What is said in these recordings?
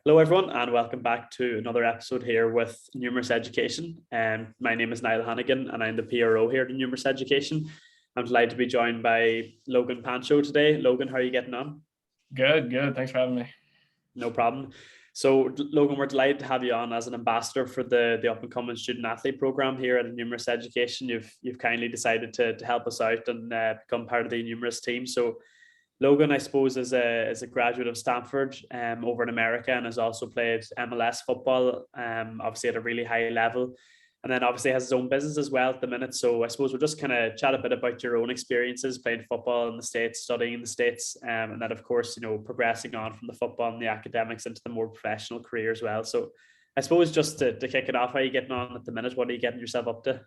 Hello, everyone, and welcome back to another episode here with Innumeris Education. My name is Niall Hannigan, and I'm the PRO here at Innumeris Education. I'm delighted to be joined by Logan Panchot today. Logan, how are you getting on? Good. Thanks for having me. No problem. So, Logan, we're delighted to have you on as an ambassador for the up and coming student athlete program here at Innumeris Education. You've kindly decided to help us out and become part of the Innumeris team. So, Logan, I suppose, is a graduate of Stanford over in America and has also played MLS football, obviously at a really high level. And then obviously has his own business as well at the minute. So I suppose we'll just kind of chat a bit about your own experiences playing football in the States, studying in the States, and then of course, progressing on from the football and the academics into the more professional career as well. So I suppose just to kick it off, how are you getting on at the minute? What are you getting yourself up to?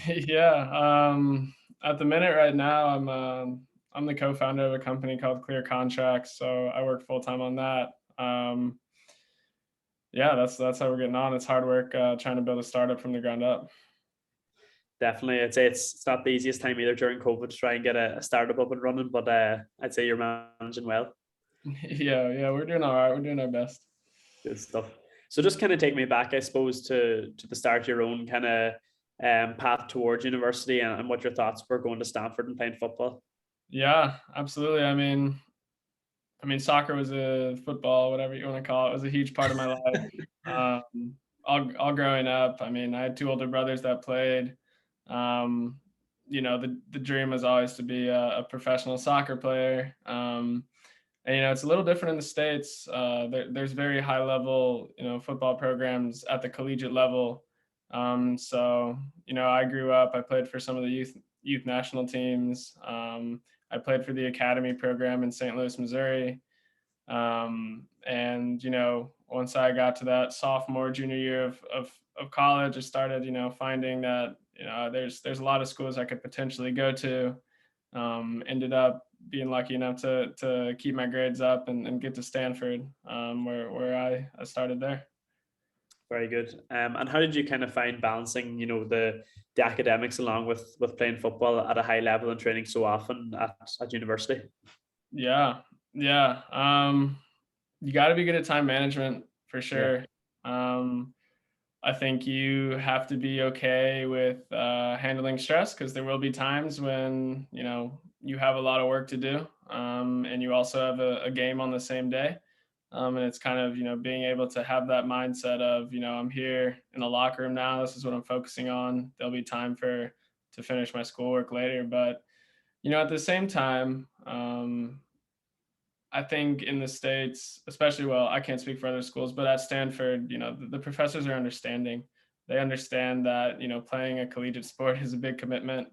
Yeah. At the minute right now, I'm the co-founder of a company called Clear Contracts, so I work full time on that. Yeah, that's how we're getting on. It's hard work trying to build a startup from the ground up. Definitely, I'd say it's not the easiest time either during COVID to try and get a startup up and running, but I'd say you're managing well. Yeah, we're doing all right. We're doing our best. Good stuff. So just kind of take me back, I suppose, to the start of your own kind of path towards university and what your thoughts were going to Stanford and playing football. Yeah, absolutely. Soccer was a football, whatever you want to call it, was a huge part of my life. All growing up. I had two older brothers that played. Um, the dream was always to be a professional soccer player. And it's a little different in the States. There's very high level, football programs at the collegiate level. I grew up. I played for some of the youth national teams. I played for the academy program in St. Louis, Missouri. And once I got to that sophomore, junior year of college, I started, finding that there's a lot of schools I could potentially go to. Ended up being lucky enough to keep my grades up and get to Stanford, where I started there. Very good. And how did you kind of find balancing, the academics along with playing football at a high level and training so often at university? Yeah. You got to be good at time management for Yeah. sure. Um, I think you have to be okay with handling stress, because there will be times when you have a lot of work to do, and you also have a game on the same day. And it's kind of being able to have that mindset of I'm here in the locker room now. This is what I'm focusing on. There'll be time to finish my schoolwork later, but at the same time, I think in the States, especially, well, I can't speak for other schools, but at Stanford, the professors are understanding. They understand that, playing a collegiate sport is a big commitment,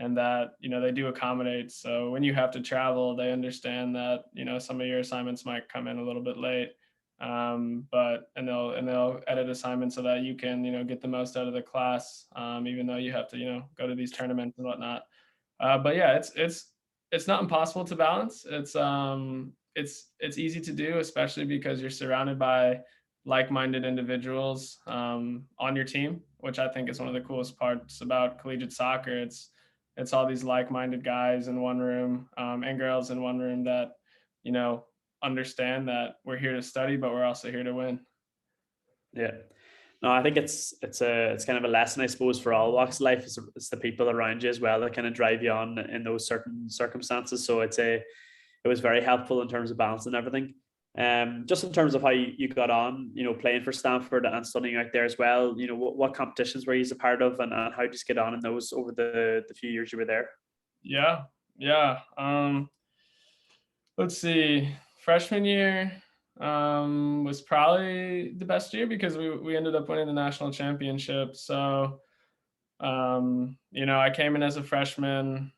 and that, they do accommodate. So when you have to travel, they understand that, some of your assignments might come in a little bit late. They'll edit assignments so that you can, get the most out of the class, even though you have to, go to these tournaments and whatnot. But yeah, it's not impossible to balance. It's easy to do, especially because you're surrounded by like-minded individuals on your team, which I think is one of the coolest parts about collegiate soccer. It's all these like-minded guys in one room, and girls in one room that you know understand that we're here to study, but we're also here to win. Yeah. No, I think it's kind of a lesson, I suppose, for all walks of life. It's the people around you as well that kind of drive you on in those certain circumstances. So it was very helpful in terms of balancing everything. Just in terms of how you got on, playing for Stanford and studying out there as well. What competitions were you a part of, and how did you get on in those over the few years you were there? Yeah. Let's see. Freshman year was probably the best year because we ended up winning the national championship. So I came in as a freshman.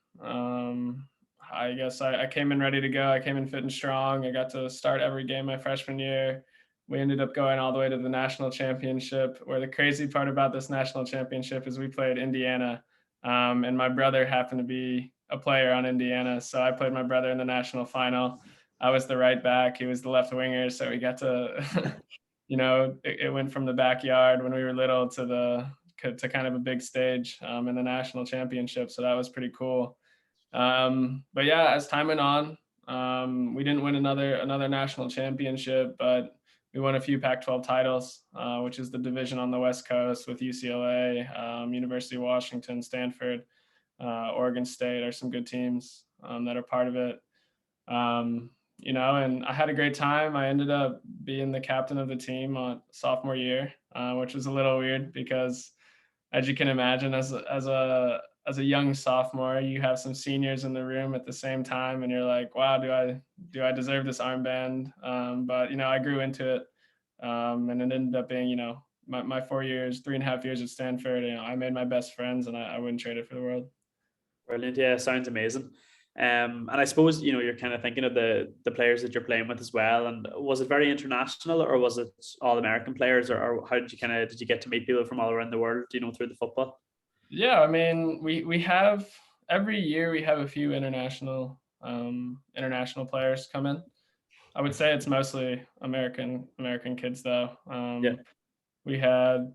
I guess I came in ready to go. I came in fit and strong. I got to start every game my freshman year. We ended up going all the way to the national championship, where the crazy part about this national championship is we played Indiana, and my brother happened to be a player on Indiana. So I played my brother in the national final. I was the right back. He was the left winger. So we got to, it went from the backyard when we were little to kind of a big stage in the national championship. So that was pretty cool. But yeah, as time went on, we didn't win another national championship, but we won a few Pac-12 titles, which is the division on the West Coast with UCLA, University of Washington, Stanford, Oregon State are some good teams that are part of it. And I had a great time. I ended up being the captain of the team on sophomore year, which was a little weird because, as you can imagine, as a young sophomore, you have some seniors in the room at the same time, and you're like, wow, do I deserve this armband? But I grew into it, and it ended up being my 4 years, 3.5 years at Stanford. I made my best friends, and I wouldn't trade it for the world. Brilliant. Yeah, sounds amazing. And I suppose you're kind of thinking of the players that you're playing with as well. And was it very international, or was it all American players, or how did you get to meet people from all around the world, through the football? Yeah, I mean, we have every year we have a few international players come in. I would say it's mostly American kids though. Yeah. We had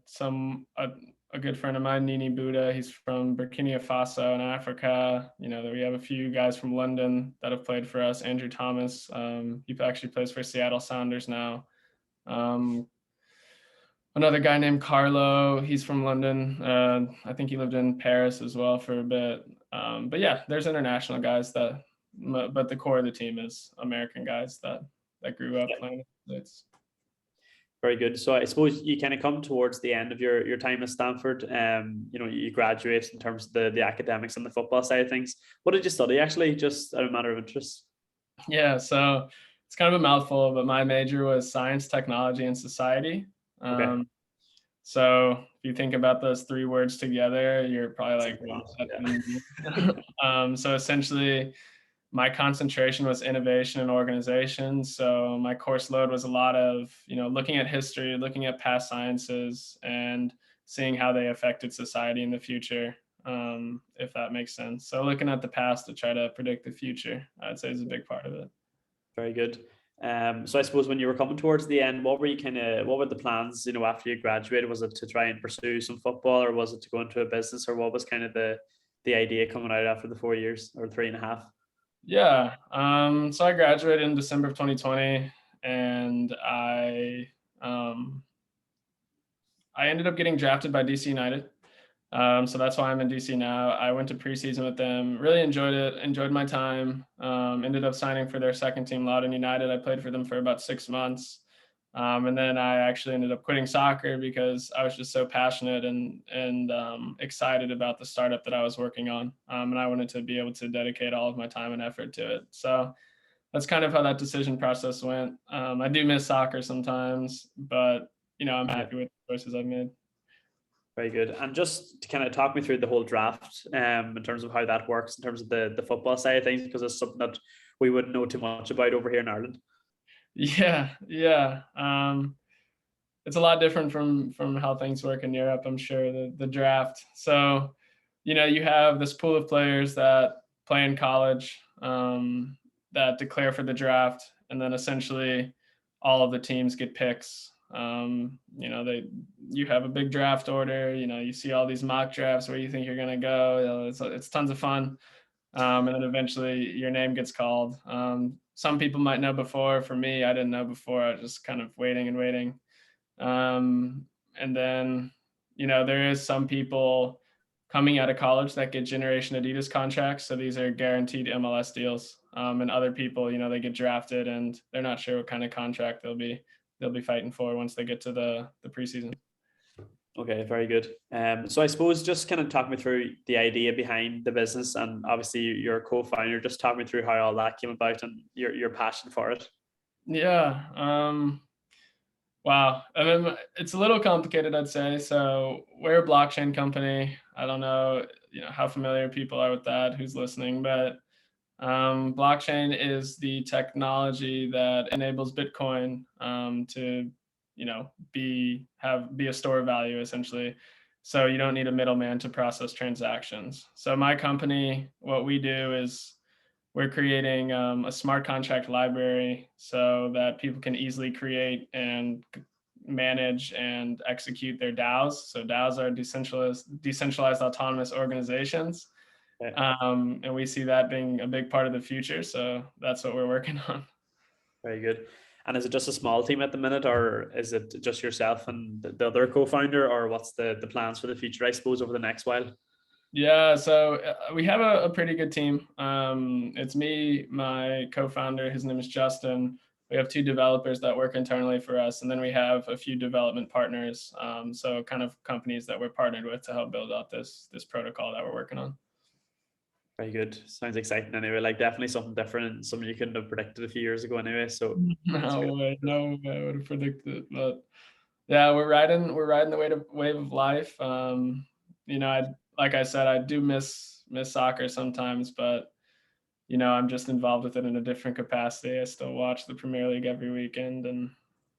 a good friend of mine, Nini Buddha. He's from Burkina Faso in Africa. We have a few guys from London that have played for us. Andrew Thomas, he actually plays for Seattle Sounders now. Another guy named Carlo, he's from London. I think he lived in Paris as well for a bit. But yeah, there's international guys but the core of the team is American guys that grew up playing. Very good. So I suppose you kind of come towards the end of your time at Stanford. You graduate in terms of the academics and the football side of things. What did you study actually, just out of a matter of interest? Yeah, so it's kind of a mouthful, but my major was science, technology, and society. Okay. So if you think about those three words together, you're probably like, wow, yeah. So essentially, my concentration was innovation and organization. So my course load was a lot of, looking at history, looking at past sciences, and seeing how they affected society in the future, if that makes sense. So looking at the past to try to predict the future, I'd say is a big part of it. Very good. So I suppose when you were coming towards the end, what were the plans, after you graduated? Was it to try and pursue some football, or was it to go into a business, or what was kind of the idea coming out after the 4 years or 3.5? Yeah. So I graduated in December of 2020, and I ended up getting drafted by DC United. So that's why I'm in DC now. I went to preseason with them, really enjoyed it, enjoyed my time. Ended up signing for their second team, Loudoun United. I played for them for about 6 months. And then I actually ended up quitting soccer because I was just so passionate and excited about the startup that I was working on. And I wanted to be able to dedicate all of my time and effort to it. So that's kind of how that decision process went. I do miss soccer sometimes, but I'm happy with the choices I've made. Very good. And just to kind of talk me through the whole draft, in terms of how that works, in terms of the football side of things, because it's something that we wouldn't know too much about over here in Ireland. Yeah. It's a lot different from how things work in Europe, I'm sure, the draft. So, you have this pool of players that play in college, that declare for the draft, and then essentially all of the teams get picks. You have a big draft order, you see all these mock drafts where you think you're going to go. It's tons of fun. And then eventually your name gets called. Some people might know before. For me, I didn't know before. I was just kind of waiting and waiting. And then, there is some people coming out of college that get Generation Adidas contracts. So these are guaranteed MLS deals. And other people, they get drafted and they're not sure what kind of contract they'll be fighting for once they get to the preseason. Okay, very good. So I suppose just kind of talk me through the idea behind the business, and obviously you're a co-founder. Just talk me through how all that came about and your passion for it. Yeah. Wow. I mean, it's a little complicated, I'd say. So we're a blockchain company. I don't know, how familiar people are with that, who's listening, but blockchain is the technology that enables Bitcoin to, be a store of value essentially. So you don't need a middleman to process transactions. So my company, what we do is we're creating a smart contract library so that people can easily create and manage and execute their DAOs. So DAOs are decentralized autonomous organizations. Okay. And we see that being a big part of the future. So that's what we're working on. Very good. And is it just a small team at the minute, or is it just yourself and the other co-founder, or what's the plans for the future, I suppose, over the next while? Yeah, so we have a pretty good team. It's me, my co-founder, his name is Justin. We have 2 developers that work internally for us, and then we have a few development partners. So kind of companies that we're partnered with to help build out this protocol that we're working on. Very good. Sounds exciting anyway. Like definitely something different and something you couldn't have predicted a few years ago anyway. So No way I would have predicted it. But yeah, we're riding the wave of life. Like I said, I do miss soccer sometimes, but I'm just involved with it in a different capacity. I still watch the Premier League every weekend, and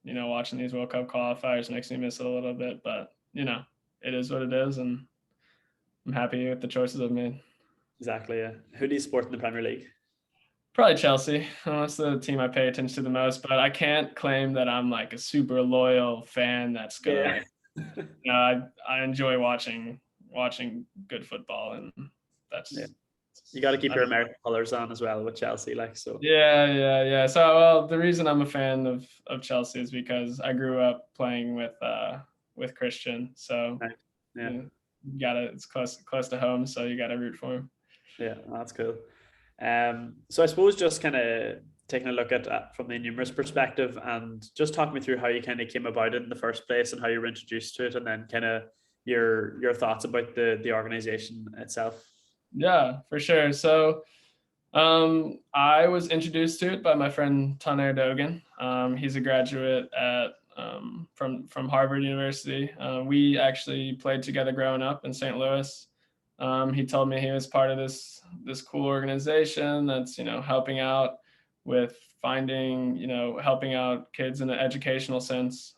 watching these World Cup qualifiers makes me miss it a little bit. But it is what it is, and I'm happy with the choices I've made. exactly, yeah. Who do you support in the Premier League? Probably Chelsea. That's the team I pay attention to the most, but I can't claim that I'm like a super loyal fan that's gonna. I enjoy watching good football, and that's. Yeah. You got to keep your American colors on as well with Chelsea, like so. Yeah. So, well, the reason I'm a fan of Chelsea is because I grew up playing with Christian. So, Yeah. It's close to home, so you gotta root for him. Yeah, that's cool. So I suppose just kind of taking a look at from the Innumeris perspective, and just talk me through how you kind of came about it in the first place and how you were introduced to it, and then kind of your thoughts about the organization itself. Yeah, for sure. So I was introduced to it by my friend Tanner Dogan. He's a graduate at from Harvard University. We actually played together growing up in St. Louis. He told me he was part of this cool organization that's helping out with finding helping out kids in an educational sense,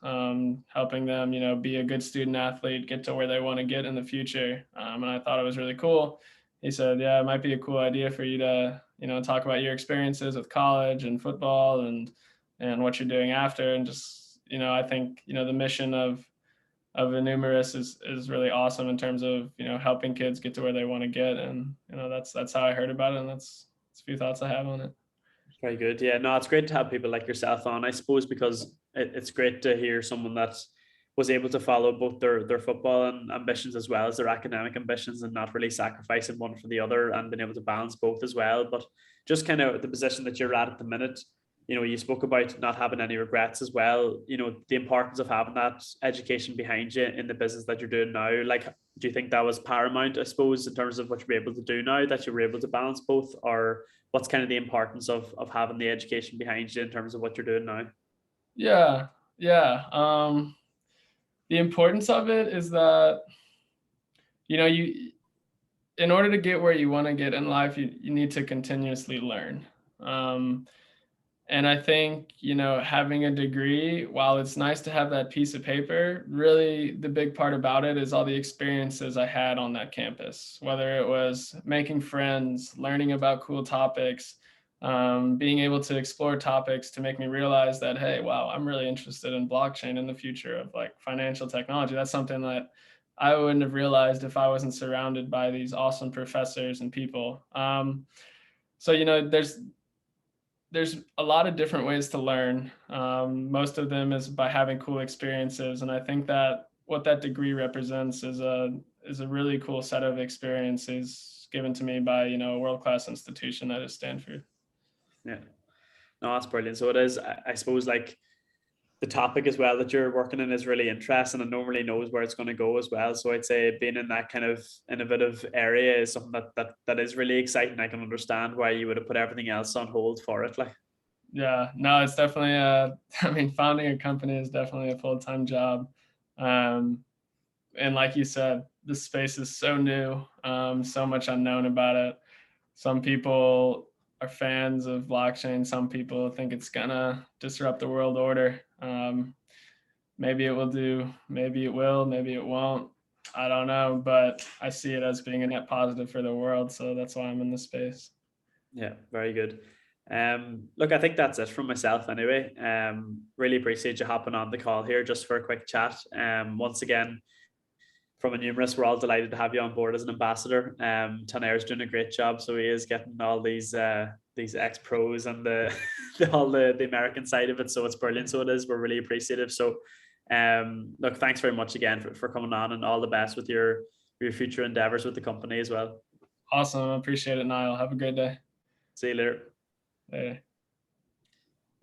helping them be a good student athlete, get to where they want to get in the future. And I thought it was really cool. He said, yeah, it might be a cool idea for you to talk about your experiences with college and football and what you're doing after, and just I think the mission of Innumeris is really awesome in terms of helping kids get to where they want to get, and that's how I heard about it, and that's a few thoughts I have on it. Very good. Yeah, no, it's great to have people like yourself on, I suppose, because it's great to hear someone that was able to follow both their football and ambitions as well as their academic ambitions, and not really sacrificing one for the other, and being able to balance both as well. But just kind of the position that you're at the minute, you spoke about not having any regrets as well. The importance of having that education behind you in the business that you're doing now. Like, do you think that was paramount, I suppose, in terms of what you're able to do now, that you were able to balance both? Or what's kind of the importance of having the education behind you in terms of what you're doing now? Yeah. The importance of it is that you in order to get where you want to get in life, you need to continuously learn. And I think, having a degree, while it's nice to have that piece of paper, really the big part about it is all the experiences I had on that campus, whether it was making friends, learning about cool topics, being able to explore topics to make me realize that, hey, wow, I'm really interested in blockchain in the future of like financial technology. That's something that I wouldn't have realized if I wasn't surrounded by these awesome professors and people. So, there's a lot of different ways to learn. Most of them is by having cool experiences. And I think that what that degree represents is a really cool set of experiences given to me by, a world-class institution that is Stanford. Yeah, no, that's brilliant. So it is, I suppose, like the topic as well that you're working in is really interesting, and nobody knows where it's going to go as well. So I'd say being in that kind of innovative area is something that is really exciting. I can understand why you would have put everything else on hold for it. Like, yeah, no, it's definitely founding a company is definitely a full-time job. And like you said, the space is so new, so much unknown about it. Some people are fans of blockchain. Some people think it's gonna disrupt the world order. Maybe it will do, maybe it will, maybe it won't. I don't know, but I see it as being a net positive for the world. So that's why I'm in this space. yeah, very good. Look, I think that's it from myself anyway. Really appreciate you hopping on the call here just for a quick chat. Once again, from Innumeris, we're all delighted to have you on board as an ambassador. Tanner's doing a great job, so he is getting all these these ex-pros and all the American side of it. So it's brilliant. So it is. We're really appreciative. So look, thanks very much again for coming on, and all the best with your future endeavors with the company as well. Awesome. I appreciate it, Niall. Have a great day. See you later. Later.